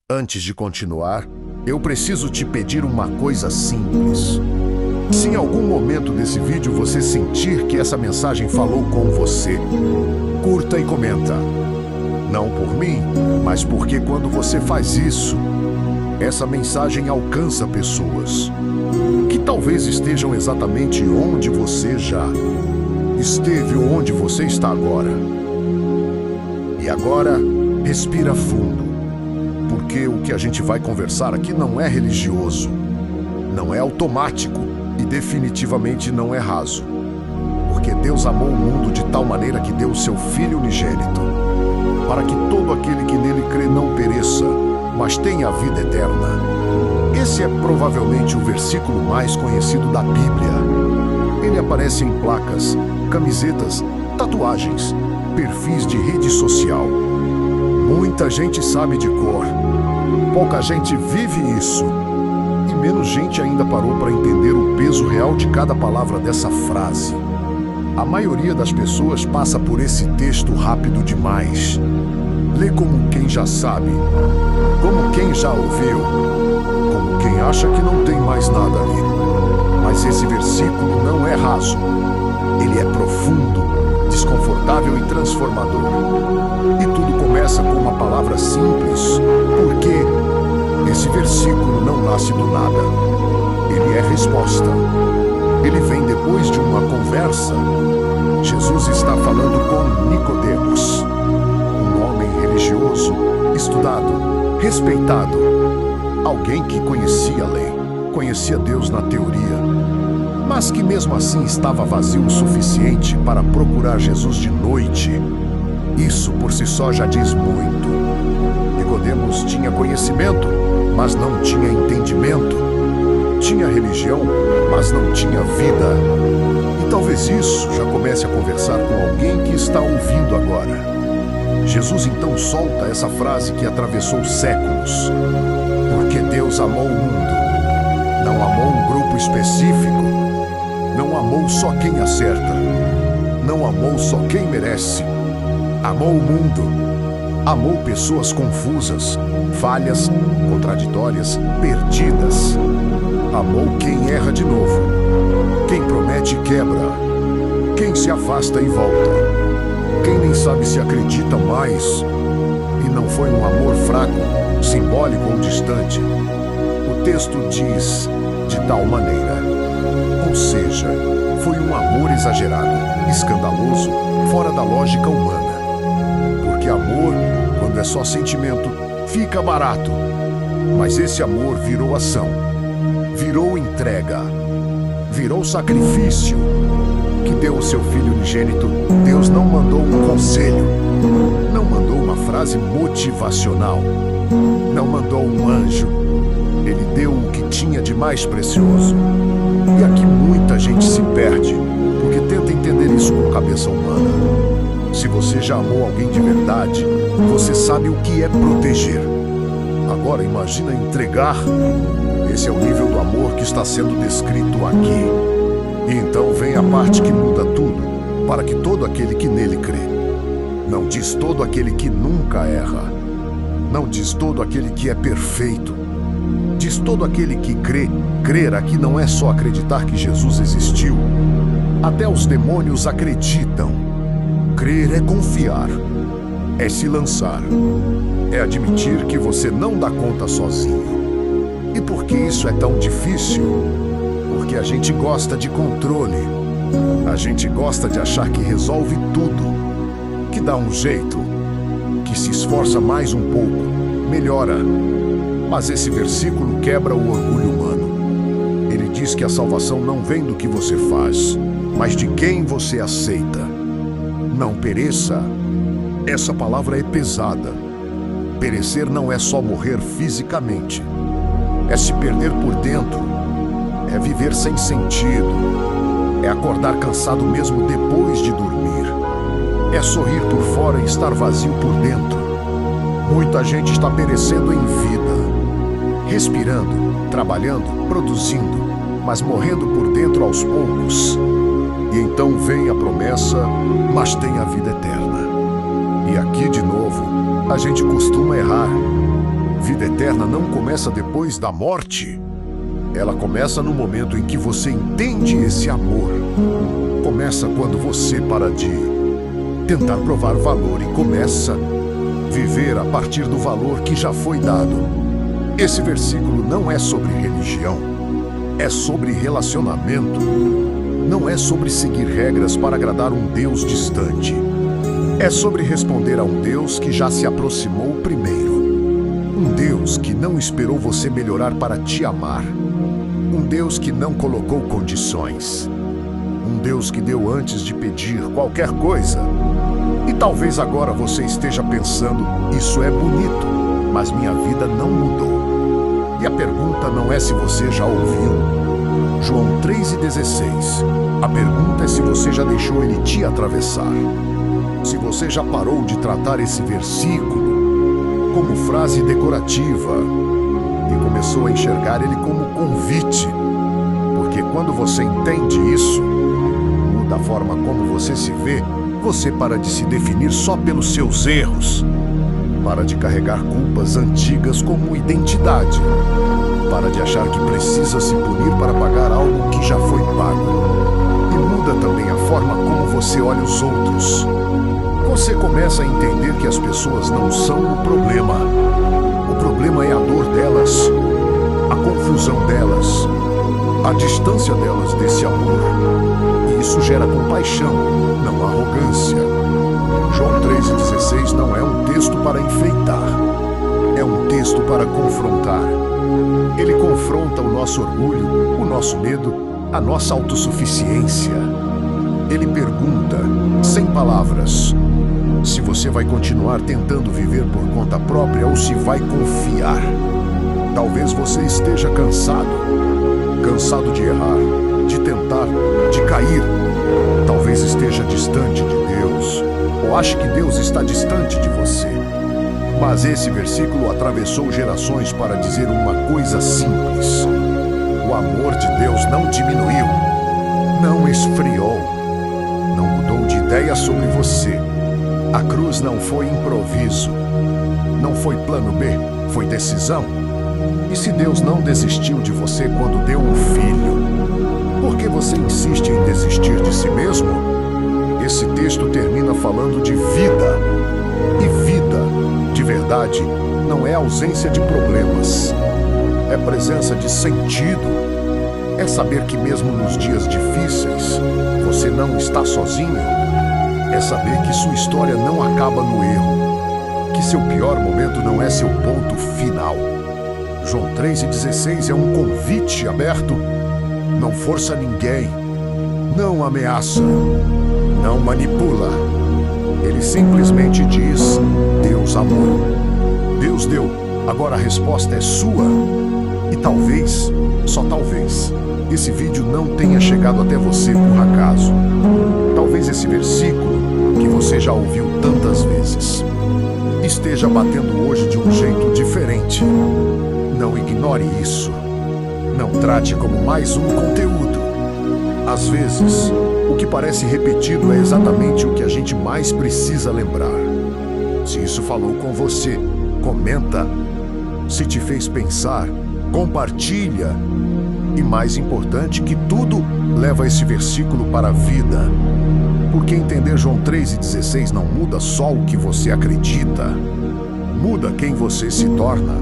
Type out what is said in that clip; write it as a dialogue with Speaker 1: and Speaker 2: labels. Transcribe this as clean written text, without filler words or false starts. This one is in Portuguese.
Speaker 1: Antes de continuar, eu preciso te pedir uma coisa simples. Se em algum momento desse vídeo você sentir que essa mensagem falou com você, curta e comenta. Não por mim, mas porque quando você faz isso, essa mensagem alcança pessoas que talvez estejam exatamente onde você já esteve ou onde você está agora. E agora, respira fundo, porque o que a gente vai conversar aqui não é religioso, não é automático e definitivamente não é raso. Porque Deus amou o mundo de tal maneira que deu o seu Filho unigênito, para que todo aquele que nele crê não pereça, mas tenha a vida eterna. Esse é provavelmente o versículo mais conhecido da Bíblia. Ele aparece em placas, camisetas, tatuagens, perfis de rede social. Muita gente sabe de cor. Pouca gente vive isso. E menos gente ainda parou para entender o peso real de cada palavra dessa frase. A maioria das pessoas passa por esse texto rápido demais. Lê como quem já sabe, como quem já ouviu, como quem acha que não tem mais nada ali. Mas esse versículo não é raso. Ele é profundo, desconfortável e transformador. E tudo começa com uma palavra simples, porque esse versículo não nasce do nada. Ele é resposta. Ele vem depois de uma conversa. Jesus está falando com Nicodemos, um homem religioso, estudado, respeitado, alguém que conhecia a lei, conhecia Deus na teoria, mas que mesmo assim estava vazio o suficiente para procurar Jesus de noite. Isso por si só já diz muito. Nicodemos tinha conhecimento, mas não tinha entendimento. Tinha religião, mas não tinha vida. E talvez isso já comece a conversar com alguém que está ouvindo agora. Jesus então solta essa frase que atravessou séculos. Porque Deus amou o mundo. Não amou um grupo específico. Não amou só quem acerta. Não amou só quem merece. Amou o mundo. Amou pessoas confusas, falhas, contraditórias, perdidas. Amou quem erra de novo, quem promete e quebra, quem se afasta e volta, quem nem sabe se acredita mais. E não foi um amor fraco, simbólico ou distante. O texto diz de tal maneira. Ou seja, foi um amor exagerado, escandaloso, fora da lógica humana. Porque amor, quando é só sentimento, fica barato. Mas esse amor virou ação. Virou entrega, virou sacrifício, que deu o seu Filho unigênito. Deus não mandou um conselho, não mandou uma frase motivacional, não mandou um anjo. Ele deu o que tinha de mais precioso. E aqui muita gente se perde, porque tenta entender isso com cabeça humana. Se você já amou alguém de verdade, você sabe o que é proteger. Agora imagina entregar. Esse é o nível do amor que está sendo descrito aqui. E então vem a parte que muda tudo, para que todo aquele que nele crê. Não diz todo aquele que nunca erra. Não diz todo aquele que é perfeito. Diz todo aquele que crê. Crer aqui não é só acreditar que Jesus existiu. Até os demônios acreditam. Crer é confiar. É se lançar. É admitir que você não dá conta sozinho. E por que isso é tão difícil? Porque a gente gosta de controle. A gente gosta de achar que resolve tudo, que dá um jeito, que se esforça mais um pouco, melhora. Mas esse versículo quebra o orgulho humano. Ele diz que a salvação não vem do que você faz, mas de quem você aceita. Não pereça. Essa palavra é pesada. Perecer não é só morrer fisicamente. É se perder por dentro, é viver sem sentido, é acordar cansado mesmo depois de dormir, é sorrir por fora e estar vazio por dentro. Muita gente está perecendo em vida, respirando, trabalhando, produzindo, mas morrendo por dentro aos poucos. E então vem a promessa, mas tem a vida eterna. E aqui de novo, a gente costuma errar. vida eterna não começa depois da morte. Ela começa no momento em que você entende esse amor. Começa quando você para de tentar provar valor e começa a viver a partir do valor que já foi dado. Esse versículo não é sobre religião, é sobre relacionamento. Não é sobre seguir regras para agradar um Deus distante. É sobre responder a um Deus que já se aproximou primeiro. Um Deus que não esperou você melhorar para te amar. Um Deus que não colocou condições. Um Deus que deu antes de pedir qualquer coisa. E talvez agora você esteja pensando, isso é bonito, mas minha vida não mudou. E a pergunta não é se você já ouviu. João 3,16. A pergunta é se você já deixou ele te atravessar. Se você já parou de tratar esse versículo como frase decorativa e começou a enxergar ele como convite. Porque quando você entende isso, muda a forma como você se vê, você para de se definir só pelos seus erros. Para de carregar culpas antigas como identidade. Para de achar que precisa se punir para pagar algo que já foi pago. E muda também a forma como você olha os outros. Você começa a entender que as pessoas não são o problema. O problema é a dor delas, a confusão delas, a distância delas desse amor. E isso gera compaixão, não arrogância. João 3,16 não é um texto para enfeitar. É um texto para confrontar. Ele confronta o nosso orgulho, o nosso medo, a nossa autossuficiência. Ele pergunta, sem palavras, se você vai continuar tentando viver por conta própria ou se vai confiar. Talvez você esteja cansado de errar, de tentar, de cair. Talvez esteja distante de Deus, ou ache que Deus está distante de você. Mas esse versículo atravessou gerações para dizer uma coisa simples. O amor de Deus não diminuiu, não esfriou, não mudou de ideia sobre você. A cruz não foi improviso, não foi plano B, foi decisão. E se Deus não desistiu de você quando deu um filho, por que você insiste em desistir de si mesmo? Esse texto termina falando de vida. E vida, de verdade, não é ausência de problemas. É presença de sentido. É saber que mesmo nos dias difíceis, você não está sozinho. É saber que sua história não acaba no erro, que seu pior momento não é seu ponto final. João 3,16 é um convite aberto. Não força ninguém, não ameaça, não manipula. Ele simplesmente diz, Deus amou, Deus deu, agora a resposta é sua. E talvez, só talvez, esse vídeo não tenha chegado até você por acaso. Talvez esse versículo, que você já ouviu tantas vezes, esteja batendo hoje de um jeito diferente. Não ignore isso. Não trate como mais um conteúdo. Às vezes, o que parece repetido é exatamente o que a gente mais precisa lembrar. Se isso falou com você, comenta. Se te fez pensar, compartilha. E mais importante que tudo, leva esse versículo para a vida. Porque entender João 3,16 não muda só o que você acredita. Muda quem você se torna.